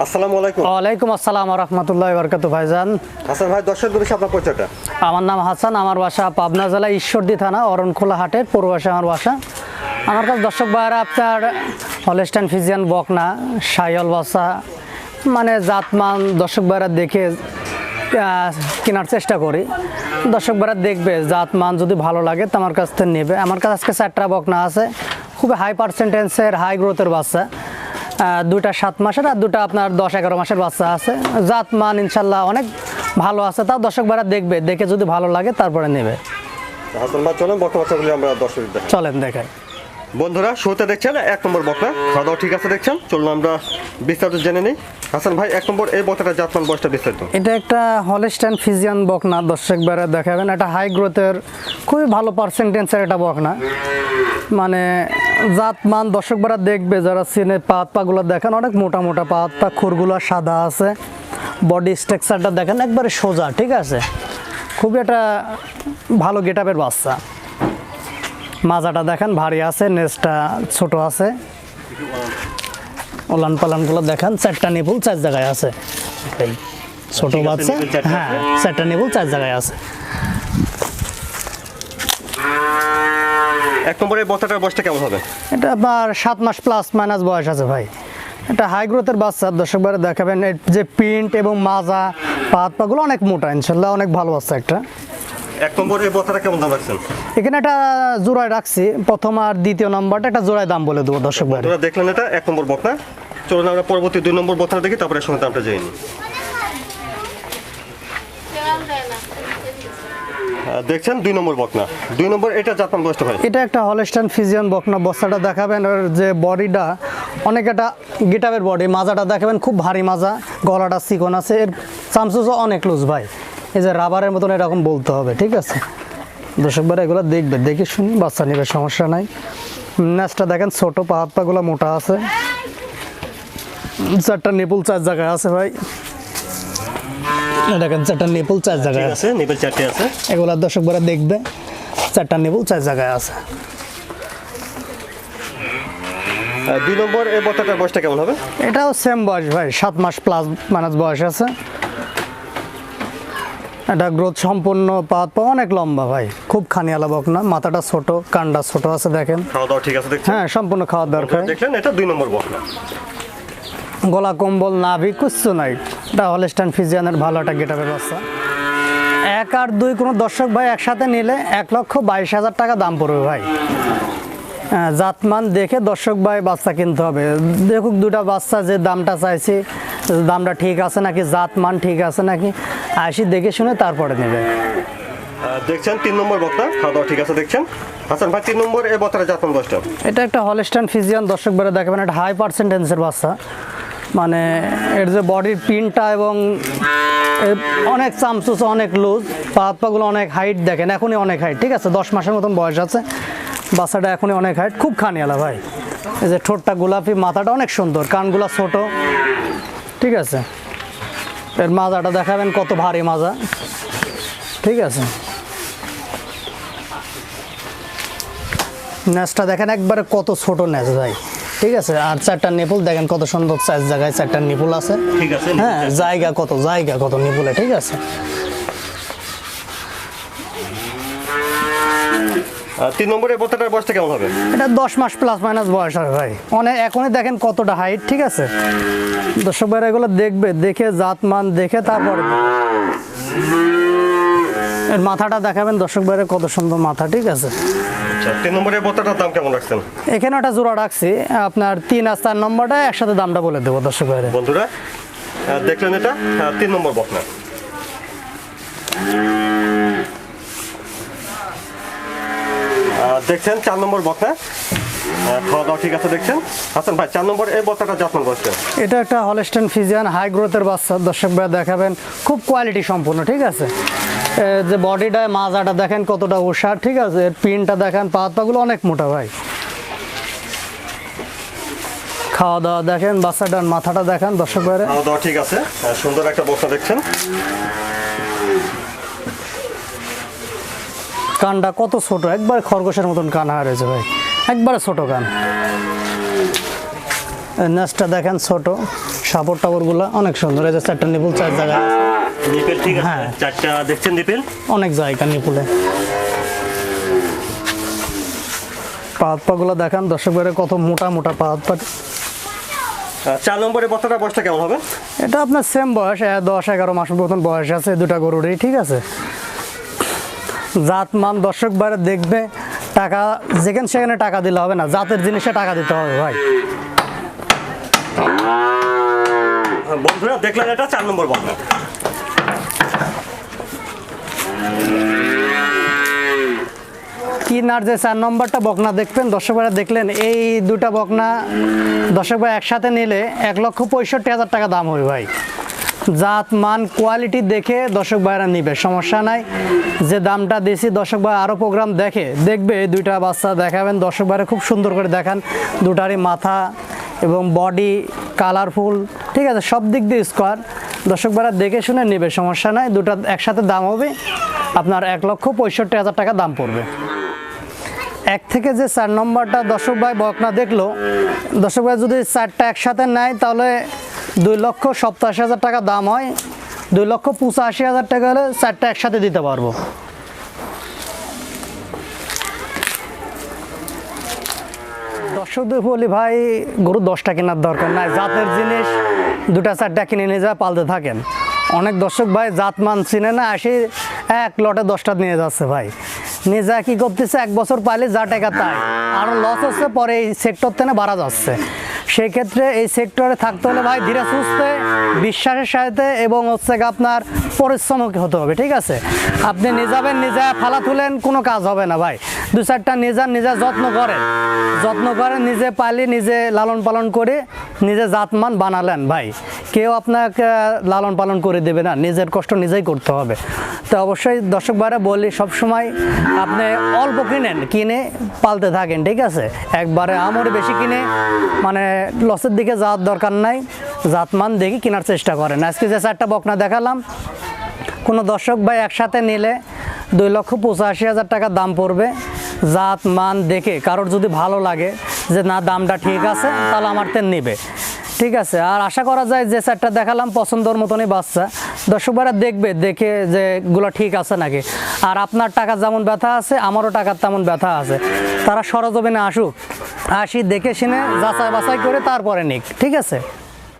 আসসালামু আলাইকুম। ওয়ালাইকুম আসসালাম ওয়া রাহমাতুল্লাহি ওয়া বারাকাতুহু ভাইজান। হাসান ভাই, দর্শকদের সাথে আপনার পরিচয়টা। আমার নাম হাসান, আমার বাসা পাবনা জেলা ঈশ্বরদী থানা অরণখোলা হাটের পূর্বাশে আমার বাসা। আমার কাছে দর্শক ভাইরা আপনার হলস্টাইন ফ্রিজিয়ান বকনা, শাহিওয়াল বাচ্চা মানে জাতমান দর্শক ভাইরা দেখে কেনার চেষ্টা করি। দর্শক ভাইরা দেখবে জাতমান যদি ভালো লাগে তো আমার কাছ থেকে নেবে। আমার কাছে আজকে 4টা বকনা আছে, খুবই হাই পার্সেন্টেজের হাই গ্রোথের বাচ্চা। 2টা 7 মাসের আর 2টা আপনার 10-11 মাসের বাচ্চা আছে। জাতমান ইনশাল্লাহ অনেক ভালো আছে, তাও দর্শক ভাইরা দেখবে, দেখে যদি ভালো লাগে তারপরে নেবে। হাসান ভাই চলেন বকনা বাচ্চাগুলি আমরা দর্শকদের দেখাই। চলেন দেখাই। বন্ধুরা, শুরুতে দেখছেন 1 নম্বর বকনা, খাওয়া দাওয়া ঠিক আছে দেখছেন। চলুন আমরা বিস্তারিত জেনে নিই। হাসান ভাই, 1 নম্বর এই বকনাটা জাতমান বয়সটা বিস্তারিত। এটা একটা হলস্টাইন ফ্রিজিয়ান বকনা, দর্শক ভাইরা দেখাবেন। এটা হাই গ্রোথের খুবই ভালো পার্সেন্টেজের এটা বকনা, মানে জাতমান দর্শক ভাইরা দেখবে যারা চিনে। পাগুলো দেখেন অনেক মোটা মোটা পা, খুরগুলো সাদা আছে। বডি স্ট্রাকচারটা দেখেন একবারে সোজা, ঠিক আছে। খুবই একটা ভালো গেটআপের বাচ্চা। মাজাটা দেখেন ভারী আছে, নেজটা ছোট আছে। ওলান পালানগুলো দেখেন, 4টা নিপুল 4 জায়গায় আছে। এই ছোট বাচ্চা, হ্যাঁ 4টা নিপুল 4 জায়গায় আছে। 1 নম্বর এই বকনাটার বয়সটা কেমন হবে? এটা আপনার 7 মাস প্লাস মাইনাস বয়স আছে ভাই। এটা হাই গ্রোথের বাচ্চা, দর্শক ভাইরা দেখাবেন। এর যে প্রিন্ট এবং মাজা পাগুলো অনেক মোটা, ইনশাল্লাহ অনেক ভালো বাচ্চা একটা। 1 নম্বর এই বকনাটা কেমন দাম রাখছেন? এখানে একটা জোড়ায় রাখছি, প্রথম আর দ্বিতীয় নাম্বারটা একটা জোড়ায় দাম বলে দেবো দর্শক ভাই। আপনারা দেখলেন এটা 1 নম্বর বকনা। চলুন আমরা পরবর্তী 2 নম্বর বকনা দেখি, তারপরে এর সঙ্গে দামটা জেনে নিই। দেখছেন 2 নম্বর বকনা। 2 নম্বর এটা জাতমান বয়সটা ভাই? এটা একটা হলস্টাইন ফ্রিজিয়ান বকনা। বাচ্চাটা দেখাবেন, ওর যে বডিটা অনেক একটা গেটআপের বডি। মাজাটা দেখাবেন খুব ভারী মাজা, গলাটা চিকন আছে। এর চামচুসও অনেক লুজ ভাই, এই যে রাবারের মতন এরকম বলতে হবে, ঠিক আছে। দর্শক ভাইরা এগুলো দেখবে, দেখে শুনি বাচ্চা নেবে, সমস্যা নাই। ন্যাসটা দেখেন ছোট, পাগুলো মোটা আছে। 4টা নিপুল 4 জায়গায় আছে ভাই। দেখেন 4টা নিপুল 4 জায়গায় আছে, নিপুল 4টে আছে। এগুলা দর্শক ভাইরা দেখবে, 4টা নিপুল 4 জায়গায় আছে। 2 নম্বর এই বকনাটার বয়সটা কেমন হবে? এটাও সেম বয়স ভাই, 7 মাস প্লাস মাইনাস বয়স আছে। এটা গ্রোথ সম্পূর্ণ, পা অনেক লম্বা ভাই, খুব খানিয়ালা বকনা। মাথাটা ছোট, কানটা ছোট আছে দেখেন। খাওয়া দাওয়া ঠিক আছে দেখছেন? হ্যাঁ সম্পূর্ণ খাওয়া দাওয়া খায়। দেখলেন এটা 2 নম্বর বকনা। গলা কম্বল নাভি কিচ্ছু নাই। এটা হলস্টাইন ফ্রিজিয়ানের ভালো একটা গেটআপের বাচ্চা। 1 আর 2 কোনো দর্শক ভাই একসাথে নিলে 1,22,000 টাকা দাম পড়বে ভাই। জাতমান দেখে দর্শক ভাই বাচ্চা কিনতে হবে। দেখুক 2টা বাচ্চা, যে দামটা চাইছি দামটা ঠিক আছে নাকি, জাতমান ঠিক আছে নাকি, আসি দেখে শুনে তারপরে নেবে। দেখছেন 3 নম্বর বকনা, খাওয়া দাওয়া ঠিক আছে দেখছেন। হাসান ভাই, 3 নম্বর এই বকনাটার জাতমান বয়সটা? এটা একটা হলস্টাইন ফ্রিজিয়ান, দর্শক ভাইরা দেখাবেন। একটা হাই পার্সেন্টেজের বাচ্চা, মানে এর যে বডির প্রিন্টটা এবং অনেক চামচুস, অনেক লুজ, পাগুলো অনেক হাইট দেখেন, এখনই অনেক হাইট, ঠিক আছে। 10 মাসের মতন বয়স আছে বাচ্চাটা, এখনই অনেক হাইট, খুব খানিয়ালা ভাই। এই যে ঠোঁটটা গোলাপি, মাথাটা অনেক সুন্দর, কানগুলা ছোট, ঠিক আছে। এর মাজাটা দেখাবেন কত ভারী মাজা, ঠিক আছে। ন্যাসটা দেখেন একবারে কত ছোট ন্যাস ভাই, ঠিক আছে। আর 4টা নিপুল দেখেন কত সুন্দর, 4 জায়গায় 4টা নিপুল আছে, ঠিক আছে। হ্যাঁ জায়গা কত নিপুলে, ঠিক আছে। 3 নম্বরের বকনাটার বয়সটা কেমন হবে? এটা 10 মাস প্লাস মাইনাস বয়স হবে ভাই। এখনই দেখেন কতটা হাইট, ঠিক আছে। দর্শক ভাইরা এগুলো দেখবে, দেখে জাতমান দেখে তারপরে। এর মাথাটা দেখাবেন দর্শক ভাইরা, কত সুন্দর মাথা, ঠিক আছে। 3 নম্বরের বকনাটার দাম কেমন রাখছেন? এখানে একটা জোড়া রাখছি আপনার 3 আর 4 নম্বরটা একসাথে দামটা বলে দেবো দর্শক ভাইরা। বন্ধুরা দেখলেন এটা 3 নম্বর বকনা। দেখছেন 4 নম্বর বকনা, খাওয়া দাওয়া ঠিক আছে দেখছেন। হাসান ভাই, 4 নম্বর এই বকনাটা জাতমান বয়সটা? এটা একটা হলস্টাইন ফ্রিজিয়ান হাই গ্রোথের বাচ্চা, দর্শক ভাইরা দেখাবেন, খুব কোয়ালিটি সম্পূর্ণ, ঠিক আছে। যে বডিটা, মাজাটা দেখেন কতটা ওষার, ঠিক আছে। এর প্রিন্টটা দেখেন, পাগুলো অনেক মোটা ভাই। খাওয়া দাওয়া দেখেন, বাচ্চাটার মাথাটা দেখেন দর্শক ভাইরা, খাওয়া দাওয়া ঠিক আছে, সুন্দর একটা বকনা দেখছেন। কানটা কত ছোট, একবার খরগোশের মতন কান হয়েছে ভাই, একবারে ছোট কান। নেসটা দেখেন ছোট, সাপড় টাপড়গুলো অনেক সুন্দর। এই যে 4টা নিপুল 4 জায়গায় আছে। নিপেল ঠিক আছে, হ্যাঁ। 4টা দেখছেন নিপেল, অনেক জায়গা নিপুলে। পাগুলো দেখেন দর্শক ভাইরা কত মোটা মোটা পা। 4 নম্বরের বক্তাটা বয়সটা কেমন হবে? এটা আপনার সেম বয়স, 10-11 মাস মতন বয়স আছে দুটা গরুরই, ঠিক আছে। জাত মান দর্শক বাইরে দেখবে, টাকা যেখানে সেখানে টাকা দিলে হবে না, জাতের জিনিসে টাকা দিতে হবে ভাই। বন্ধুরা দেখলেন এটা 4 নম্বর বক্তা। কিনার যে 4 নম্বরটা বকনা দেখবেন দর্শক ভাইরা, দেখলেন এই দুটা বকনা দর্শক ভাই একসাথে নিলে 1,65,000 টাকা দাম হবে ভাই। জাত মান কোয়ালিটি দেখে দর্শক ভাইরা নিবে, সমস্যা নাই। যে দামটা দিয়েছি দর্শক ভাই আরও প্রোগ্রাম দেখবে এই দুইটা বাচ্চা দেখাবেন দর্শক ভাইরা, খুব সুন্দর করে দেখান। দুটারই মাথা এবং বডি কালারফুল, ঠিক আছে, সব দিক দিয়ে স্কোয়ার। দর্শক ভাইরা দেখে শুনে নেবে, সমস্যা নাই। দুটা একসাথে দাম হবে আপনার 1,65,000 টাকা দাম পড়বে। 1 থেকে যে 4 নম্বরটা দর্শক ভাই বকনা দেখলো, দর্শক ভাই যদি 4টা একসাথে নেয় তাহলে 2,87,000 টাকা দাম হয়। 2,85,000 টাকা হলে 4টা একসাথে দিতে পারবো। দর্শকদের বলি ভাই, গরু 10টা কেনার দরকার নাই, জাতের জিনিস 2-4টা কিনে নিয়ে যা পালতে থাকেন। অনেক দর্শক ভাই জাত মান চিনে না, আসি এক লটে 10টা নিয়ে যাচ্ছে ভাই। নিয়ে যা কি করতেছে, 1 বছর পাইলে যা টাকা তাই, আরও লস হচ্ছে, পরে এই সেক্টর থেকে বাড়া যাচ্ছে। সেই ক্ষেত্রে এই সেক্টরে থাকতে হলে ভাই ধীরে সুস্থে, বিশ্বাসের সাথে এবং হচ্ছে আপনার পরিশ্রমী হতে হবে, ঠিক আছে। আপনি নিজাবেন, নিজে ফালা তুলেন, কোনো কাজ হবে না ভাই। 2-4টা নিজে যত্ন করেন, নিজে পালি, নিজে লালন পালন করে নিজে জাতমান বানালেন ভাই, কেউ আপনাকে লালন পালন করে দেবে না, নিজের কষ্ট নিজেই করতে হবে। তো অবশ্যই দর্শক ভাইরা বলি, সবসময় আপনি অল্প কিনে পালতে থাকেন, ঠিক আছে। একবারে আমরে বেশি কিনে মানে লসের দিকে যাওয়ার দরকার নাই, জাতমান দেখি কেনার চেষ্টা করেন। আজকে যে 4টা বকনা দেখালাম, কোনো দর্শক ভাই একসাথে নিলে 2,85,000 টাকা দাম পড়বে। জাত মান দেখে কারোর যদি ভালো লাগে যে না দামটা ঠিক আছে, তাহলে আমার তেন নেবে, ঠিক আছে। আর আশা করা যায় যে 4টা দেখালাম পছন্দর মতনই বাচ্চা, দর্শক ভাইরা দেখে যে এগুলো ঠিক আছে নাকি। আর আপনার টাকা যেমন ব্যথা আছে, আমারও টাকার তেমন ব্যথা আছে। তারা সরজমিনে আসি দেখে শুনে যাচাই বাছাই করে তারপরে নিক, ঠিক আছে।